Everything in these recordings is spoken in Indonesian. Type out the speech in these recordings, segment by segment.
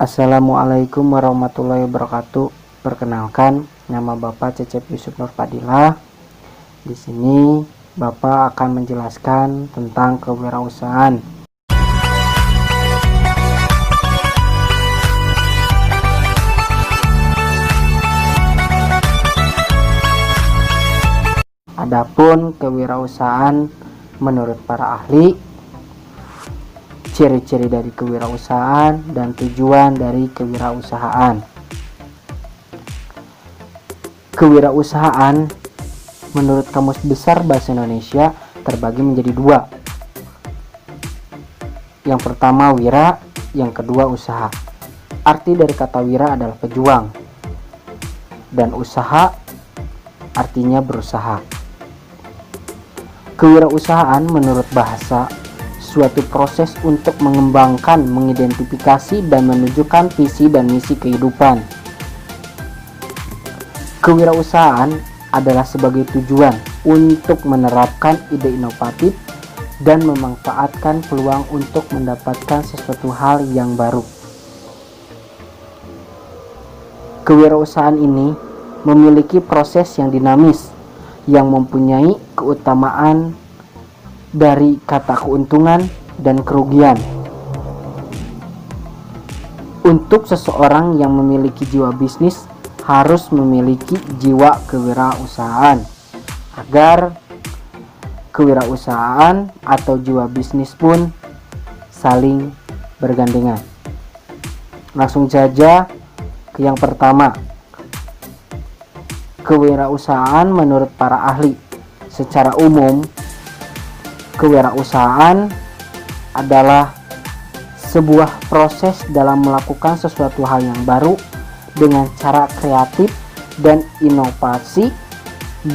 Assalamualaikum warahmatullahi wabarakatuh. Perkenalkan, nama Bapak Cecep Yusuf Nur Fadilah. Di sini Bapak akan menjelaskan tentang kewirausahaan. Adapun kewirausahaan menurut para ahli, ciri-ciri dari kewirausahaan dan tujuan dari kewirausahaan. Kewirausahaan menurut Kamus Besar Bahasa Indonesia terbagi menjadi dua. Yang pertama wira, yang kedua usaha. Arti dari kata wira adalah pejuang, dan usaha artinya berusaha. Kewirausahaan menurut bahasa suatu proses untuk mengembangkan, mengidentifikasi, dan menunjukkan visi dan misi kehidupan. Kewirausahaan adalah sebagai tujuan untuk menerapkan ide inovatif dan memanfaatkan peluang untuk mendapatkan sesuatu hal yang baru. Kewirausahaan ini memiliki proses yang dinamis, yang mempunyai keutamaan dari kata keuntungan dan kerugian. Untuk seseorang yang memiliki jiwa bisnis harus memiliki jiwa kewirausahaan agar kewirausahaan atau jiwa bisnis pun saling bergandengan. Langsung saja ke yang pertama. Kewirausahaan menurut para ahli. Secara umum, kewirausahaan adalah sebuah proses dalam melakukan sesuatu hal yang baru dengan cara kreatif dan inovasi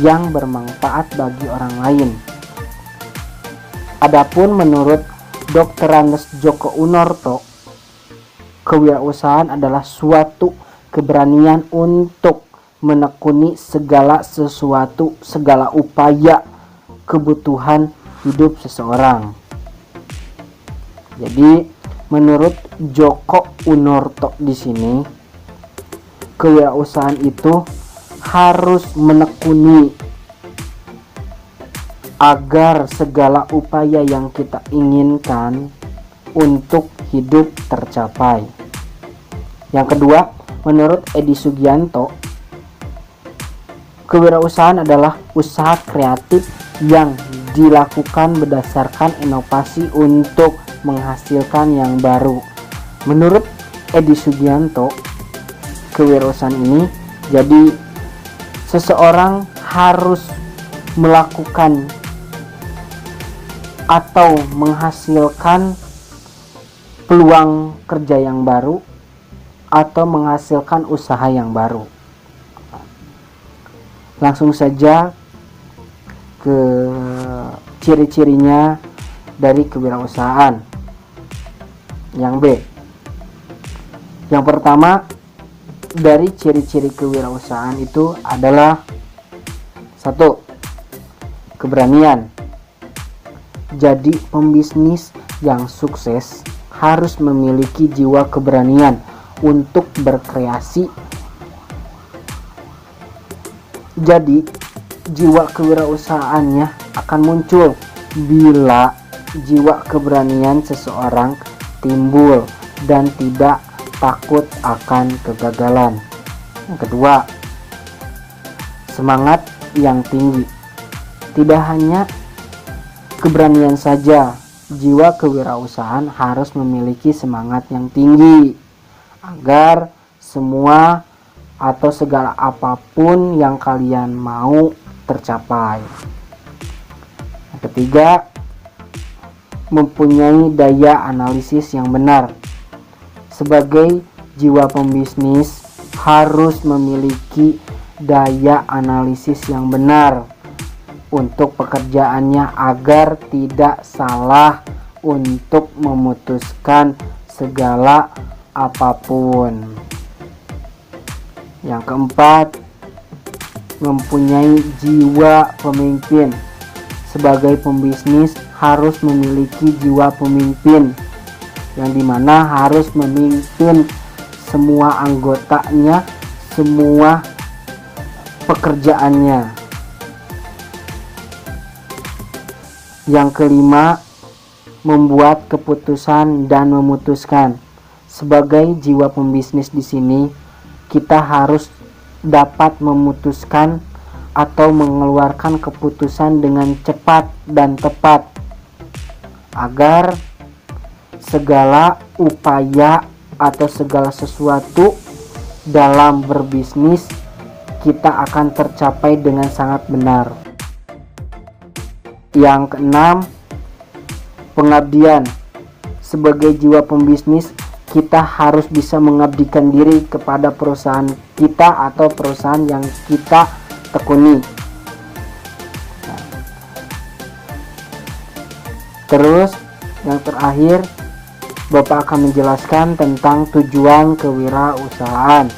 yang bermanfaat bagi orang lain. Adapun menurut Dr. Randes Djoko Unorto, kewirausahaan adalah suatu keberanian untuk menekuni segala sesuatu, segala upaya kebutuhan hidup seseorang. Jadi, menurut Djoko Unorto di sini, kewirausahaan itu harus menekuni agar segala upaya yang kita inginkan untuk hidup tercapai. Yang kedua, menurut Edi Sugianto, kewirausahaan adalah usaha kreatif yang dilakukan berdasarkan inovasi untuk menghasilkan yang baru. Menurut Edi Sugianto, kewirausahaan ini jadi seseorang harus melakukan atau menghasilkan peluang kerja yang baru atau menghasilkan usaha yang baru. Langsung saja ke ciri-cirinya dari kewirausahaan. Yang B. Yang pertama dari ciri-ciri kewirausahaan itu adalah 1. Keberanian. Jadi pembisnis yang sukses harus memiliki jiwa keberanian untuk berkreasi. Jadi jiwa kewirausahaannya akan muncul bila jiwa keberanian seseorang timbul dan tidak takut akan kegagalan. Yang kedua, semangat yang tinggi. Tidak hanya keberanian saja, jiwa kewirausahaan harus memiliki semangat yang tinggi agar semua atau segala apapun yang kalian mau tercapai. Yang ketiga, mempunyai daya analisis yang benar. Sebagai jiwa pembisnis harus memiliki daya analisis yang benar untuk pekerjaannya agar tidak salah untuk memutuskan segala apapun. Yang keempat, mempunyai jiwa pemimpin. Sebagai pembisnis harus memiliki jiwa pemimpin yang dimana harus memimpin semua anggotanya, semua pekerjaannya. Yang kelima, membuat keputusan dan memutuskan. Sebagai jiwa pembisnis di sini, kita harus dapat memutuskan atau mengeluarkan keputusan dengan cepat dan tepat agar segala upaya atau segala sesuatu dalam berbisnis kita akan tercapai dengan sangat benar. Yang keenam, pengabdian. Sebagai jiwa pembisnis, kita harus bisa mengabdikan diri kepada perusahaan kita atau perusahaan yang kita tekuni. Terus yang terakhir, Bapak akan menjelaskan tentang tujuan kewirausahaan.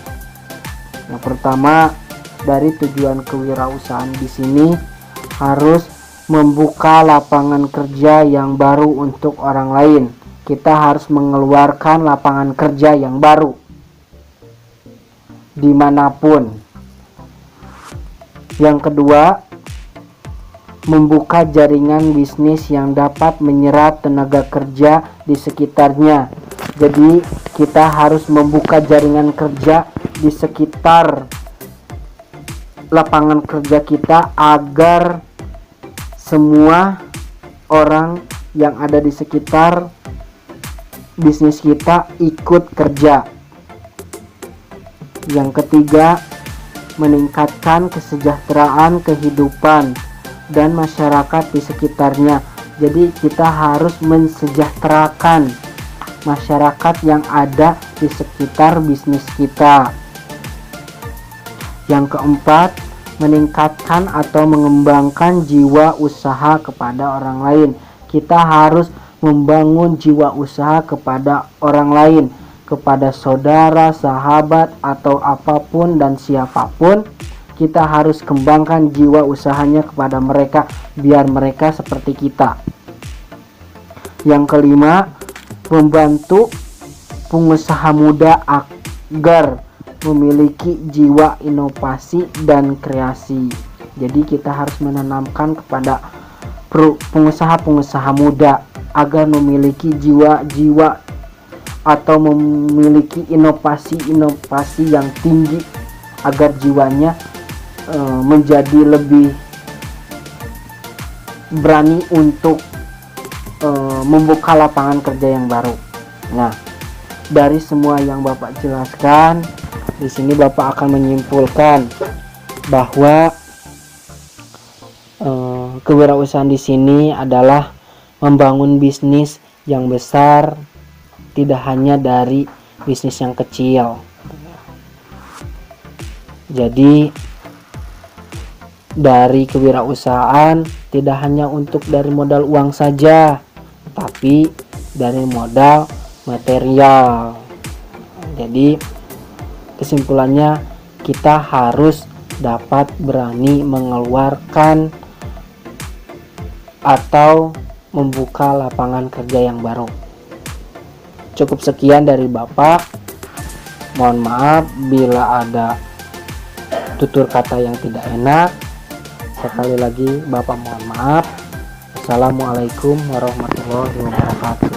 Yang pertama, dari tujuan kewirausahaan di sini harus membuka lapangan kerja yang baru untuk orang lain. Kita harus mengeluarkan lapangan kerja yang baru dimanapun. Yang kedua, membuka jaringan bisnis yang dapat menyerap tenaga kerja di sekitarnya. Jadi kita harus membuka jaringan kerja di sekitar lapangan kerja kita agar semua orang yang ada di sekitar bisnis kita ikut kerja. Yang ketiga, meningkatkan kesejahteraan kehidupan dan masyarakat di sekitarnya. Jadi kita harus mensejahterakan masyarakat yang ada di sekitar bisnis kita. Yang keempat, meningkatkan atau mengembangkan jiwa usaha kepada orang lain. Kita harus membangun jiwa usaha kepada orang lain, kepada saudara, sahabat, atau apapun dan siapapun. Kita harus kembangkan jiwa usahanya kepada mereka, biar mereka seperti kita. Yang kelima, membantu pengusaha muda agar memiliki jiwa inovasi dan kreasi. Jadi kita harus menanamkan kepada pengusaha-pengusaha muda agar memiliki jiwa-jiwa atau memiliki inovasi-inovasi yang tinggi, agar jiwanya menjadi lebih berani untuk membuka lapangan kerja yang baru. Nah, dari semua yang Bapak jelaskan, di sini Bapak akan menyimpulkan bahwa kewirausahaan di sini adalah membangun bisnis yang besar, tidak hanya dari bisnis yang kecil. Jadi dari kewirausahaan tidak hanya untuk dari modal uang saja, tapi dari modal material. Jadi kesimpulannya, kita harus dapat berani mengeluarkan atau membuka lapangan kerja yang baru. Cukup sekian dari Bapak. Mohon maaf bila ada tutur kata yang tidak enak. Sekali lagi Bapak mohon maaf. Assalamualaikum warahmatullahi wabarakatuh.